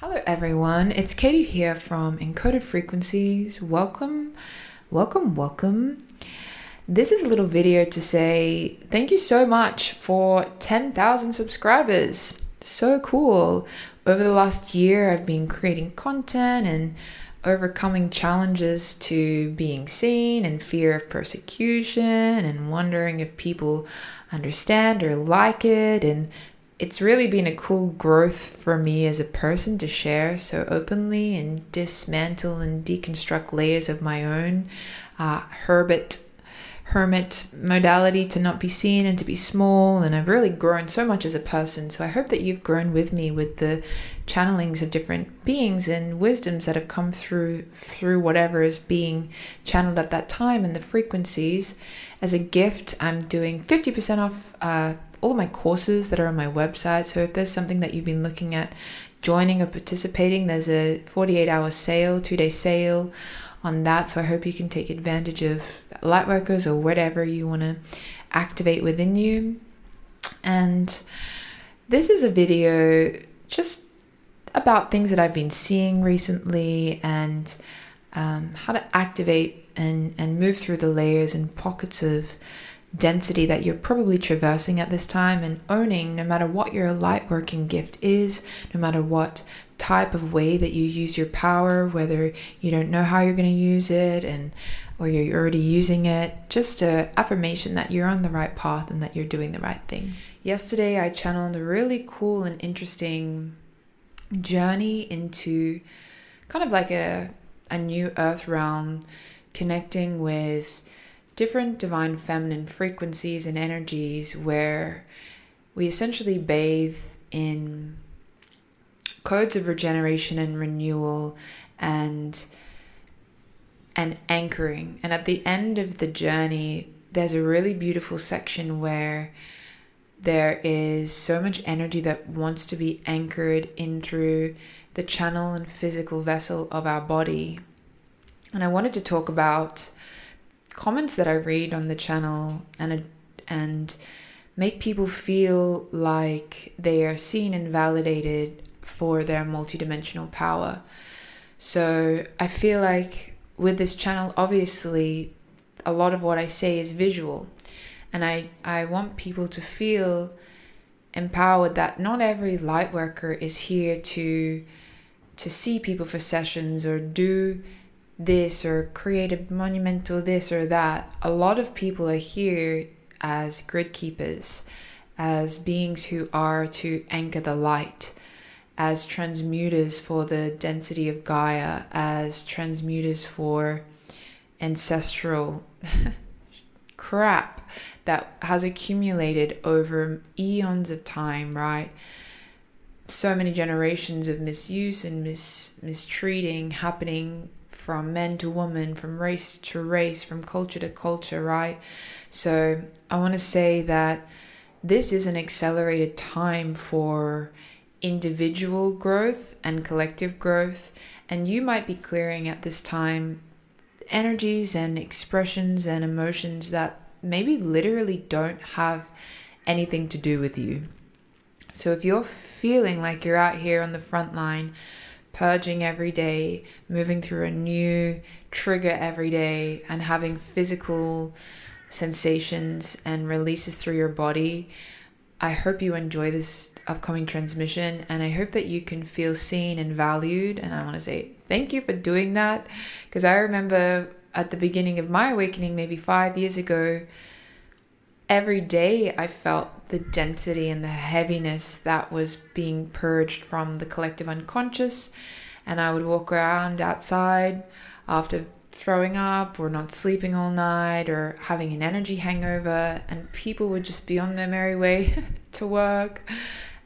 Hello everyone, it's Katie here from Encoded Frequencies. Welcome. This is a little video to say thank you so much for 10,000 subscribers. So cool. Over the last year, I've been creating content and overcoming challenges to being seen and fear of persecution and wondering if people understand or like it, and it's really been a cool growth for me as a person to share so openly and dismantle and deconstruct layers of my own hermit modality to not be seen and to be small. And I've really grown so much as a person. So I hope that you've grown with me with the channelings of different beings and wisdoms that have come through whatever is being channeled at that time and the frequencies. As a gift, I'm doing 50% off all of my courses that are on my website. So if there's something that you've been looking at joining or participating, there's a 48-hour sale, 2-day sale on that. So I hope you can take advantage of Lightworkers or whatever you want to activate within you. And this is a video just about things that I've been seeing recently and how to activate and move through the layers and pockets of density that you're probably traversing at this time, and owning no matter what your light working gift is, no matter what type of way that you use your power, whether you don't know how you're going to use it or you're already using it, just a affirmation that you're on the right path and that you're doing the right thing. Yesterday I channeled a really cool and interesting journey into kind of like a new earth realm, connecting with different divine feminine frequencies and energies, where we essentially bathe in codes of regeneration and renewal and anchoring. And at the end of the journey, there's a really beautiful section where there is so much energy that wants to be anchored in through the channel and physical vessel of our body. And I wanted to talk about comments that I read on the channel and make people feel like they are seen and validated for their multidimensional power. So I feel like with this channel, obviously a lot of what I say is visual, and I want people to feel empowered that not every light worker is here to see people for sessions or do this or create a monumental this or that. A lot of people are here as grid keepers, as beings who are to anchor the light, as transmuters for the density of Gaia, as transmuters for ancestral crap that has accumulated over eons of time, right? So many generations of misuse and mistreating happening from men to woman, from race to race, from culture to culture, right? So I want to say that this is an accelerated time for individual growth and collective growth, and you might be clearing at this time energies and expressions and emotions that maybe literally don't have anything to do with you. So if you're feeling like you're out here on the front line, purging every day, moving through a new trigger every day, and having physical sensations and releases through your body, I hope you enjoy this upcoming transmission, and I hope that you can feel seen and valued. And I want to say thank you for doing that, because I remember at the beginning of my awakening, maybe 5 years ago, every day I felt the density and the heaviness that was being purged from the collective unconscious. And I would walk around outside after throwing up or not sleeping all night or having an energy hangover, and people would just be on their merry way to work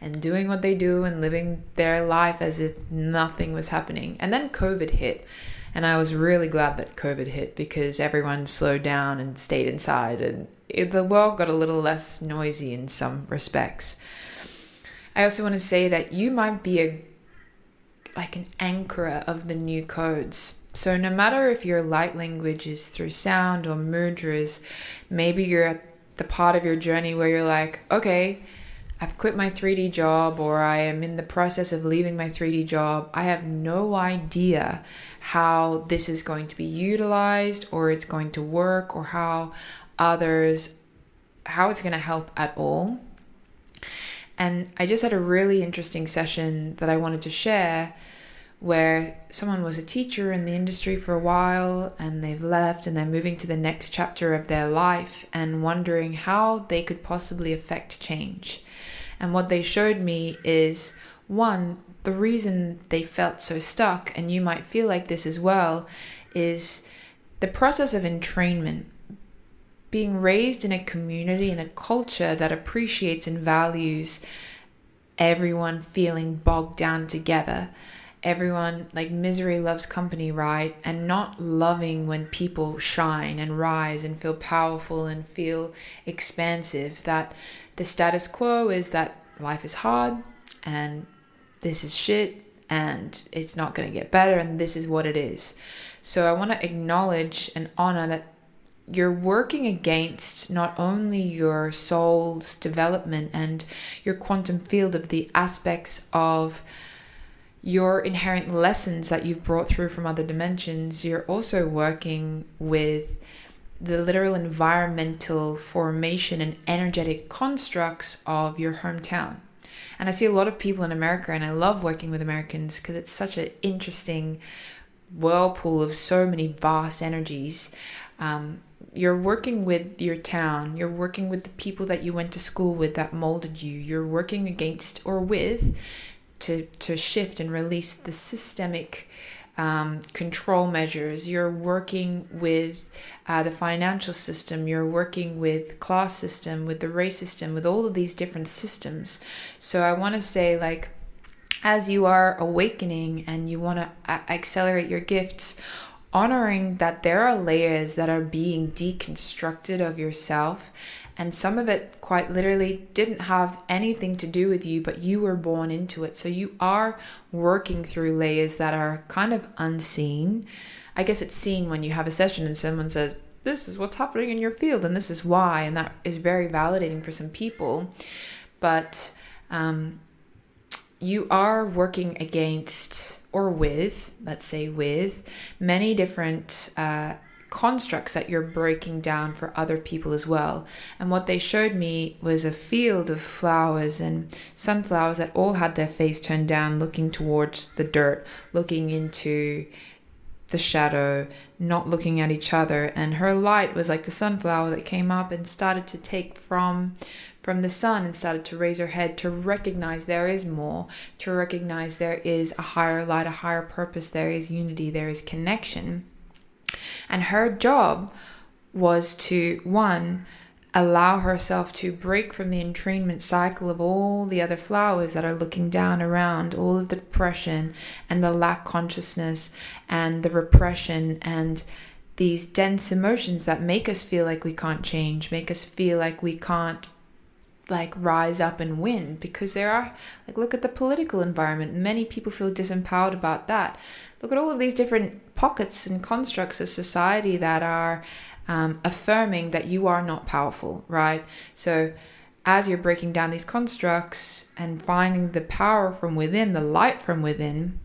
and doing what they do and living their life as if nothing was happening. And then COVID hit, and I was really glad that COVID hit, because everyone slowed down and stayed inside, and the world got a little less noisy in some respects. I also want to say that you might be an anchorer of the new codes. So no matter if your light language is through sound or mudras, maybe you're at the part of your journey where you're like, okay, I've quit my 3D job, or I am in the process of leaving my 3D job. I have no idea how this is going to be utilized, or it's going to work, or how it's going to help at all. And I just had a really interesting session that I wanted to share, where someone was a teacher in the industry for a while and they've left and they're moving to the next chapter of their life and wondering how they could possibly affect change. And what they showed me is, one, the reason they felt so stuck, and you might feel like this as well, is the process of entrainment. Being raised in a community, in a culture that appreciates and values everyone feeling bogged down together. Everyone, like, misery loves company, right? And not loving when people shine and rise and feel powerful and feel expansive. That the status quo is that life is hard and this is shit and it's not going to get better and this is what it is. So I want to acknowledge and honor that you're working against not only your soul's development and your quantum field of the aspects of your inherent lessons that you've brought through from other dimensions. You're also working with the literal environmental formation and energetic constructs of your hometown. And I see a lot of people in America, and I love working with Americans because it's such an interesting whirlpool of so many vast energies. You're working with your town. You're working with the people that you went to school with that molded you. You're working against or with to shift and release the systemic control measures. You're working with the financial system. You're working with class system, with the race system, with all of these different systems. So I want to say, like, as you are awakening and you want to accelerate your gifts, honoring that there are layers that are being deconstructed of yourself, and some of it quite literally didn't have anything to do with you, but you were born into it. So you are working through layers that are kind of unseen. I guess it's seen when you have a session and someone says, this is what's happening in your field and this is why, and that is very validating for some people. But you are working against, or with, let's say with, many different constructs that you're breaking down for other people as well. And what they showed me was a field of flowers and sunflowers that all had their face turned down, looking towards the dirt, looking into the shadow, not looking at each other. And her light was like the sunflower that came up and started to take from the sun and started to raise her head to recognize there is more, to recognize there is a higher light, a higher purpose, there is unity, there is connection. And her job was to, one, allow herself to break from the entrainment cycle of all the other flowers that are looking down around, all of the depression and the lack consciousness and the repression and these dense emotions that make us feel like we can't change, make us feel like we can't rise up and win, because there are, look at the political environment. Many people feel disempowered about that. Look at all of these different pockets and constructs of society that are affirming that you are not powerful, right? So as you're breaking down these constructs and finding the power from within, the light from within,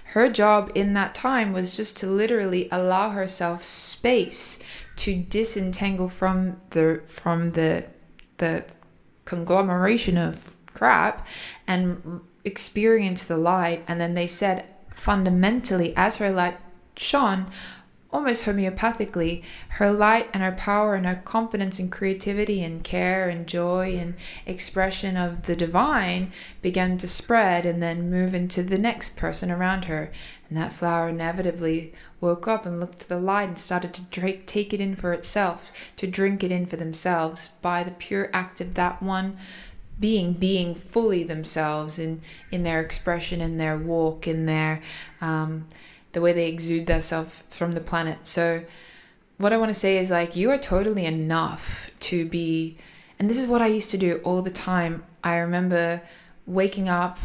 her job in that time was just to literally allow herself space to disentangle from the conglomeration of crap and experience the light. And then they said, fundamentally, as her light shone, almost homeopathically, her light and her power and her confidence and creativity and care and joy and expression of the divine began to spread and then move into the next person around her. And that flower inevitably woke up and looked to the light and started to take it in for itself, to drink it in for themselves by the pure act of that one being fully themselves in their expression, in their walk, in their the way they exude themselves from the planet. So what I want to say is, you are totally enough to be, and this is what I used to do all the time. I remember waking up,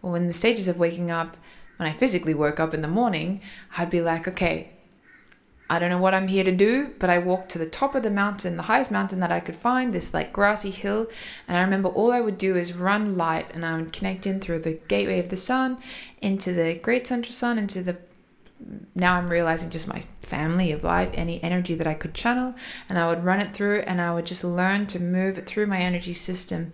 or in the stages of waking up, when I physically woke up in the morning, I'd be like, okay, I don't know what I'm here to do, but I walked to the top of the mountain, the highest mountain that I could find, this like grassy hill. And I remember all I would do is run light, and I would connect in through the gateway of the sun, into the great central sun, into the, now I'm realizing, just my family of light, any energy that I could channel. And I would run it through, and I would just learn to move it through my energy system,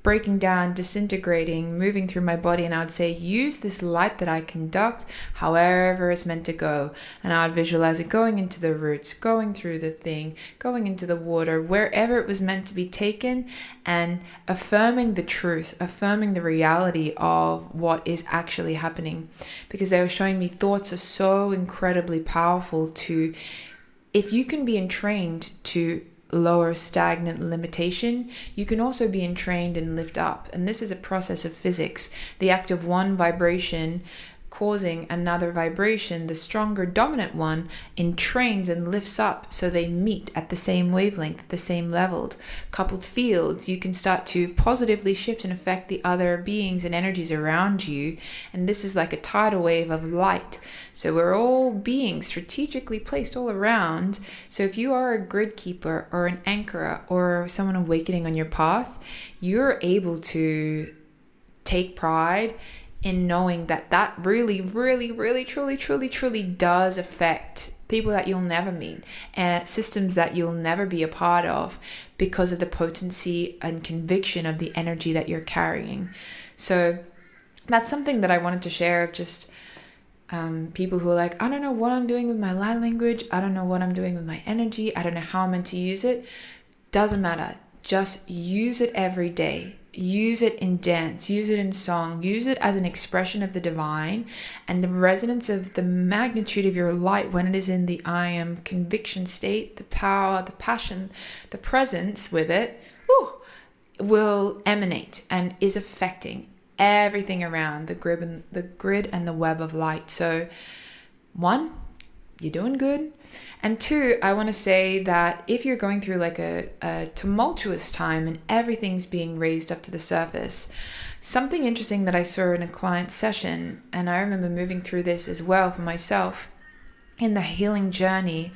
breaking down, disintegrating, moving through my body. And I would say, use this light that I conduct however it's meant to go. And I would visualize it going into the roots, going through the thing, going into the water, wherever it was meant to be taken, and affirming the truth, affirming the reality of what is actually happening. Because they were showing me thoughts are so incredibly powerful to, if you can be entrained to lower stagnant limitation, you can also be entrained and lift up. And this is a process of physics, the act of one vibration causing another vibration, the stronger dominant one entrains and lifts up, so they meet at the same wavelength, the same level. Coupled fields, you can start to positively shift and affect the other beings and energies around you. And this is like a tidal wave of light. So we're all beings strategically placed all around. So if you are a grid keeper or an anchorer or someone awakening on your path, you're able to take pride in knowing that that really, really, really, truly does affect people that you'll never meet, and systems that you'll never be a part of, because of the potency and conviction of the energy that you're carrying. So that's something that I wanted to share, of just people who are like, I don't know what I'm doing with my light language. I don't know what I'm doing with my energy. I don't know how I'm meant to use it. Doesn't matter. Just use it every day. Use it in dance, use it in song, use it as an expression of the divine, and the resonance of the magnitude of your light when it is in the I am conviction state, the power, the passion, the presence with it, will emanate and is affecting everything around the grid and the web of light. So 1, you're doing good. And 2, I want to say that if you're going through like a tumultuous time and everything's being raised up to the surface, something interesting that I saw in a client session, and I remember moving through this as well for myself in the healing journey.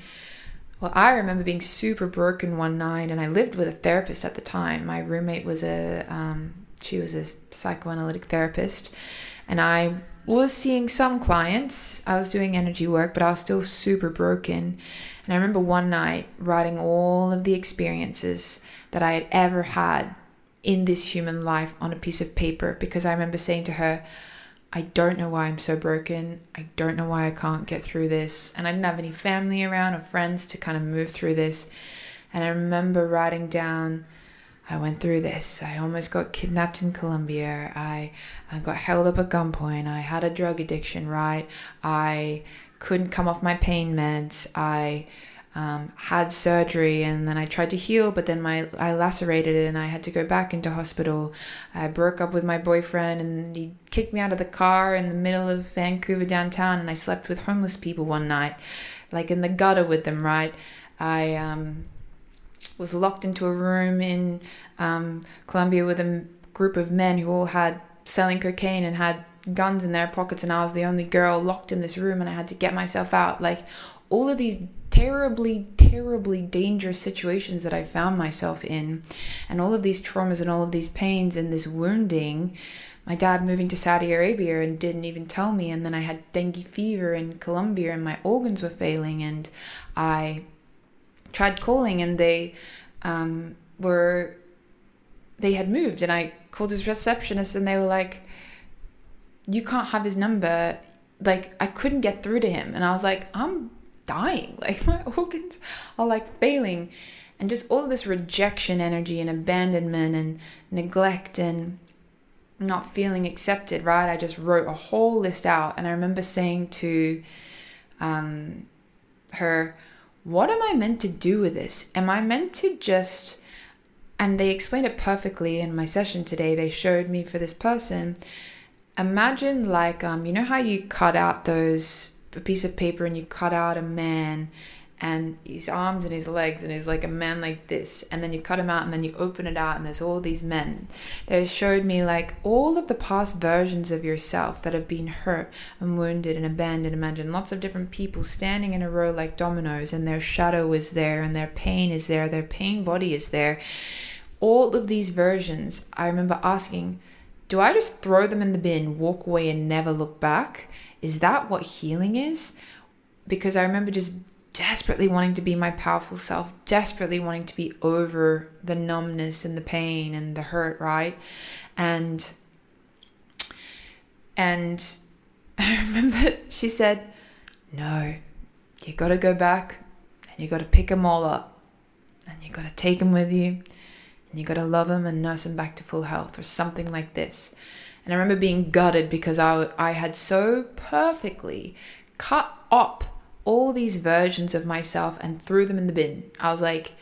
Well, I remember being super broken one night, and I lived with a therapist at the time. My roommate was she was a psychoanalytic therapist, and I was seeing some clients. I was doing energy work, but I was still super broken. And I remember one night writing all of the experiences that I had ever had in this human life on a piece of paper, because I remember saying to her, I don't know why I'm so broken. I don't know why I can't get through this. And I didn't have any family around or friends to kind of move through this. And I remember writing down, I went through this. I almost got kidnapped in Colombia. I got held up at gunpoint. I had a drug addiction, right? I couldn't come off my pain meds. I had surgery, and then I tried to heal, but then I lacerated it and I had to go back into hospital. I broke up with my boyfriend, and he kicked me out of the car in the middle of Vancouver downtown, and I slept with homeless people one night, like in the gutter with them, right? I was locked into a room in Colombia with a group of men who all had selling cocaine and had guns in their pockets, and I was the only girl locked in this room, and I had to get myself out. Like all of these terribly dangerous situations that I found myself in, and all of these traumas and all of these pains and this wounding. My dad moving to Saudi Arabia and didn't even tell me, and then I had dengue fever in Colombia and my organs were failing, and I tried calling, and they had moved, and I called his receptionist, and they were like, you can't have his number. Like, I couldn't get through to him, and I was like, I'm dying, like my organs are like failing. And just all this rejection energy and abandonment and neglect and not feeling accepted, right? I just wrote a whole list out, and I remember saying to her, what am I meant to do with this? Am I meant to just, and they explained it perfectly in my session today. They showed me, for this person, imagine like, you know how you cut out a piece of paper and you cut out a man and his arms and his legs, and he's like a man like this, and then you cut him out and then you open it out and there's all these men. They showed me like all of the past versions of yourself that have been hurt and wounded and abandoned. Imagine lots of different people standing in a row like dominoes, and their shadow is there and their pain is there, their pain body is there. All of these versions, I remember asking, do I just throw them in the bin, walk away and never look back? Is that what healing is? Because I remember just desperately wanting to be my powerful self, desperately wanting to be over the numbness and the pain and the hurt, right? And I remember she said, no, you got to go back and you got to pick them all up and you got to take them with you and you got to love them and nurse them back to full health, or something like this. And I remember being gutted because I had so perfectly cut up all these versions of myself and threw them in the bin. I was like,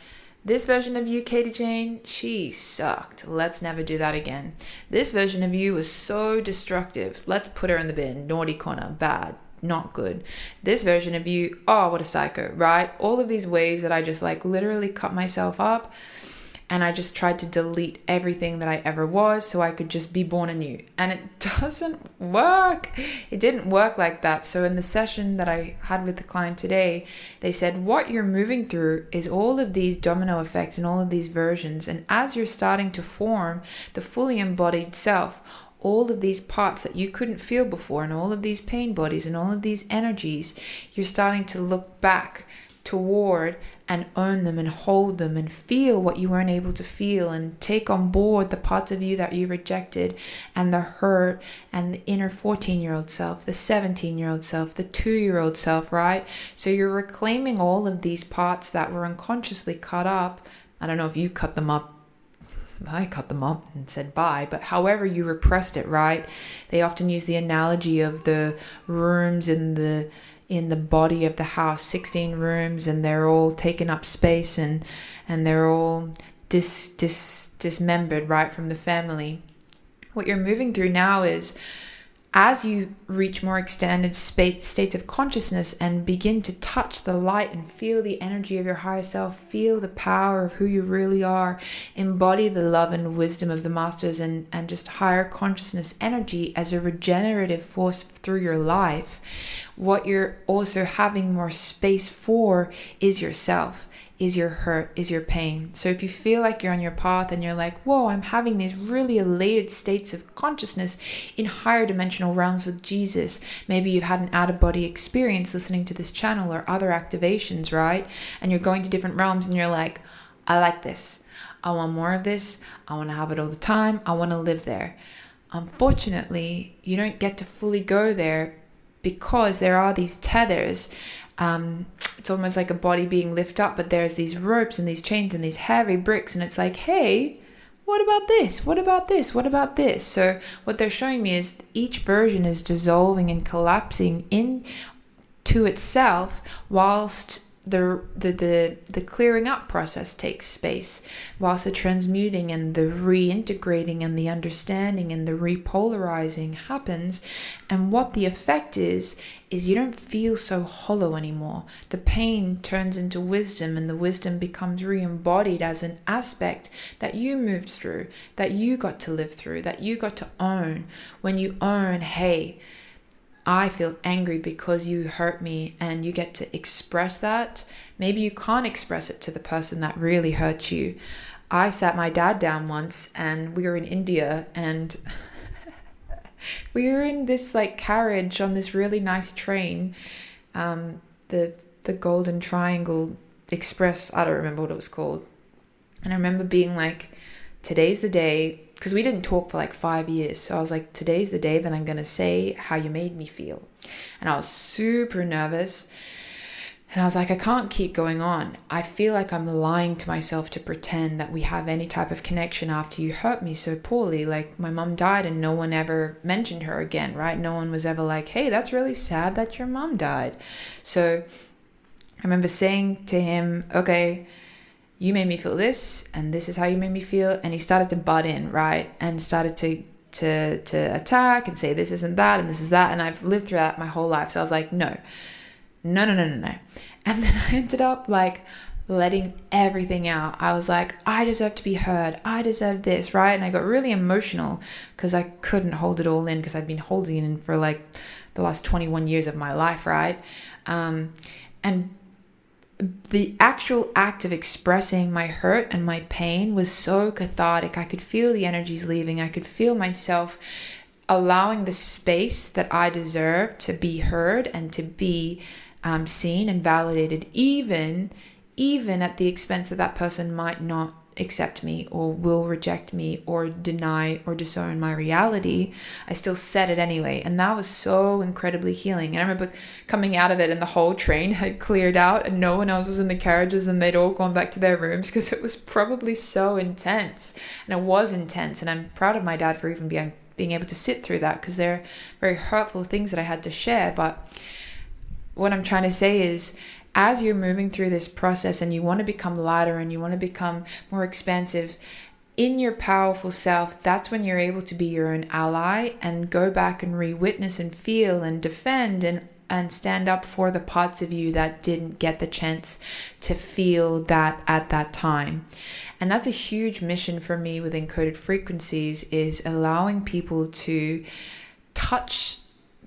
this version of you, Katie Jane, she sucked. Let's never do that again. This version of you was so destructive. Let's put her in the bin. Naughty corner, bad, not good. This version of you, oh, what a psycho, right? All of these ways that I just like literally cut myself up, and I just tried to delete everything that I ever was so I could just be born anew. And it doesn't work. It didn't work like that. So in the session that I had with the client today, they said what you're moving through is all of these domino effects and all of these versions. And as you're starting to form the fully embodied self, all of these parts that you couldn't feel before and all of these pain bodies and all of these energies, you're starting to look back toward and own them and hold them and feel what you weren't able to feel, and take on board the parts of you that you rejected, and the hurt, and the inner 14-year-old self, the 17-year-old self, the 2-year-old self, right? So you're reclaiming all of these parts that were unconsciously cut up. I don't know if you cut them up. I cut them up and said bye, but however you repressed it, right? They often use the analogy of the rooms in the body of the house, 16 rooms, and they're all taking up space and they're all dismembered, right, from the family. What you're moving through now is, as you reach more extended states of consciousness and begin to touch the light and feel the energy of your higher self, feel the power of who you really are, embody the love and wisdom of the masters and just higher consciousness energy as a regenerative force through your life, what you're also having more space for is yourself, is your hurt, is your pain. So if you feel like you're on your path and you're like, whoa, I'm having these really elated states of consciousness in higher dimensional realms with Jesus. Maybe you've had an out-of-body experience listening to this channel or other activations, right? And you're going to different realms and you're like, I like this. I want more of this. I want to have it all the time. I want to live there. Unfortunately, you don't get to fully go there because there are these tethers. It's almost like a body being lifted up, but there's these ropes and these chains and these heavy bricks, and it's like, hey, what about this? What about this? What about this? So what they're showing me is each version is dissolving and collapsing into itself whilst the clearing up process takes space, whilst the transmuting and the reintegrating and the understanding and the repolarizing happens. And what the effect is you don't feel so hollow anymore. The pain turns into wisdom, and the wisdom becomes re-embodied as an aspect that you moved through, that you got to live through, that you got to own. When you own, hey, I feel angry because you hurt me, and you get to express that. Maybe you can't express it to the person that really hurt you. I sat my dad down once, and we were in India, and we were in this like carriage on this really nice train, the Golden Triangle Express. I don't remember what it was called. And I remember being like, today's the day, because we didn't talk for like 5 years. So I was like, today's the day that I'm going to say how you made me feel. And I was super nervous. And I was like, I can't keep going on. I feel like I'm lying to myself to pretend that we have any type of connection after you hurt me so poorly. Like, my mom died and no one ever mentioned her again, right? No one was ever like, hey, that's really sad that your mom died. So I remember saying to him, okay, you made me feel this, and this is how you made me feel. And he started to butt in, right? And started to attack and say this isn't that and this is that. And I've lived through that my whole life. So I was like, no, no. And then I ended up like letting everything out. I was like, I deserve to be heard. I deserve this, right? And I got really emotional because I couldn't hold it all in, because I've been holding it in for like the last 21 years of my life, right? And the actual act of expressing my hurt and my pain was so cathartic. I could feel the energies leaving. I could feel myself allowing the space that I deserve to be heard and to be seen and validated, even at the expense that person might not accept me or will reject me or deny or disown my reality. I still said it anyway. And that was so incredibly healing. And I remember coming out of it and the whole train had cleared out and no one else was in the carriages and they'd all gone back to their rooms, because it was probably so intense. And it was intense. And I'm proud of my dad for even being able to sit through that, because they're very hurtful things that I had to share. But what I'm trying to say is, as you're moving through this process and you want to become lighter and you want to become more expansive in your powerful self, that's when you're able to be your own ally and go back and re-witness and feel and defend and stand up for the parts of you that didn't get the chance to feel that at that time. And that's a huge mission for me with Encoded Frequencies, is allowing people to touch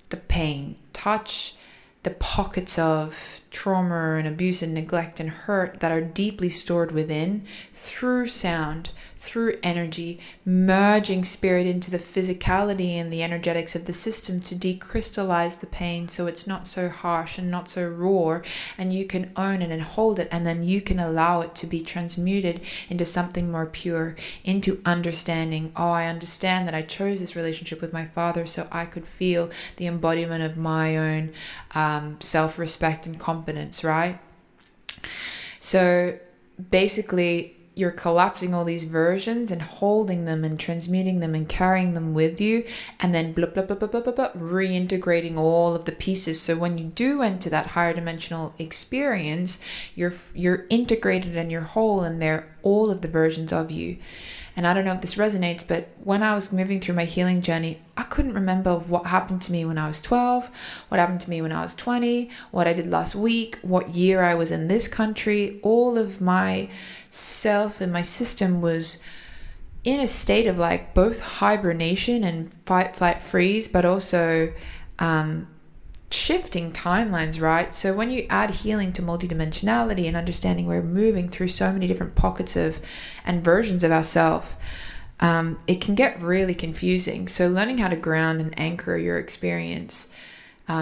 the pain, touch the pockets of trauma and abuse and neglect and hurt that are deeply stored within, through sound, through energy, merging spirit into the physicality and the energetics of the system to decrystallize the pain so it's not so harsh and not so raw, and you can own it and hold it, and then you can allow it to be transmuted into something more pure, into understanding. Oh, I understand that I chose this relationship with my father so I could feel the embodiment of my own self-respect and confidence, right? So basically, you're collapsing all these versions and holding them and transmuting them and carrying them with you, and then reintegrating all of the pieces. So when you do enter that higher dimensional experience, you're integrated and you're whole, and they're all of the versions of you. And I don't know if this resonates, but when I was moving through my healing journey, I couldn't remember what happened to me when I was 12, what happened to me when I was 20, what I did last week, what year I was in this country. All of my self and my system was in a state of like both hibernation and fight, flight, freeze, but also shifting timelines, right? So when you add healing to multidimensionality and understanding we're moving through so many different pockets of and versions of ourselves, it can get really confusing. So learning how to ground and anchor your experience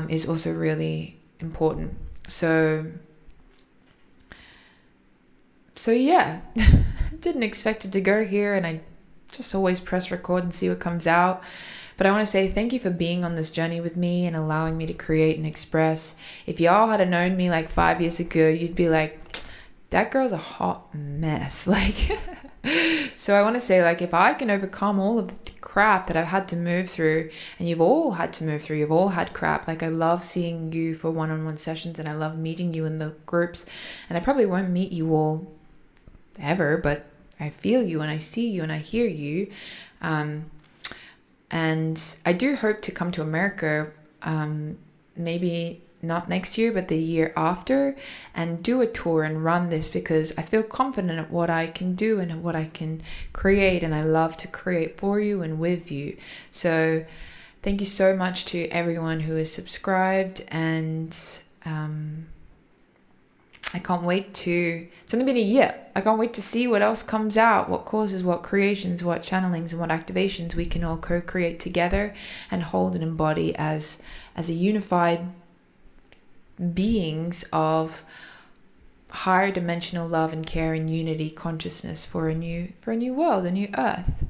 is also really important. So yeah, didn't expect it to go here, and I just always press record and see what comes out. But I want to say thank you for being on this journey with me and allowing me to create and express. If y'all had known me like 5 years ago, you'd be like, that girl's a hot mess. Like, so I want to say, like, if I can overcome all of the crap that I've had to move through, and you've all had to move through, you've all had crap. Like, I love seeing you for one-on-one sessions, and I love meeting you in the groups. And I probably won't meet you all ever, but I feel you and I see you and I hear you. And I do hope to come to America, maybe not next year, but the year after, and do a tour and run this, because I feel confident at what I can do and what I can create. And I love to create for you and with you. So thank you so much to everyone who is subscribed. And I can't wait it's only been a year. I can't wait to see what else comes out, what causes, what creations, what channelings, and what activations we can all co-create together and hold and embody as a unified beings of higher dimensional love and care and unity consciousness for a new world, a new earth.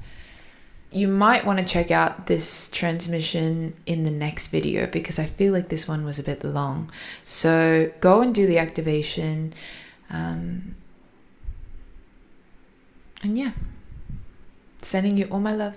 You might want to check out this transmission in the next video, because I feel like this one was a bit long. So go and do the activation. And yeah, sending you all my love.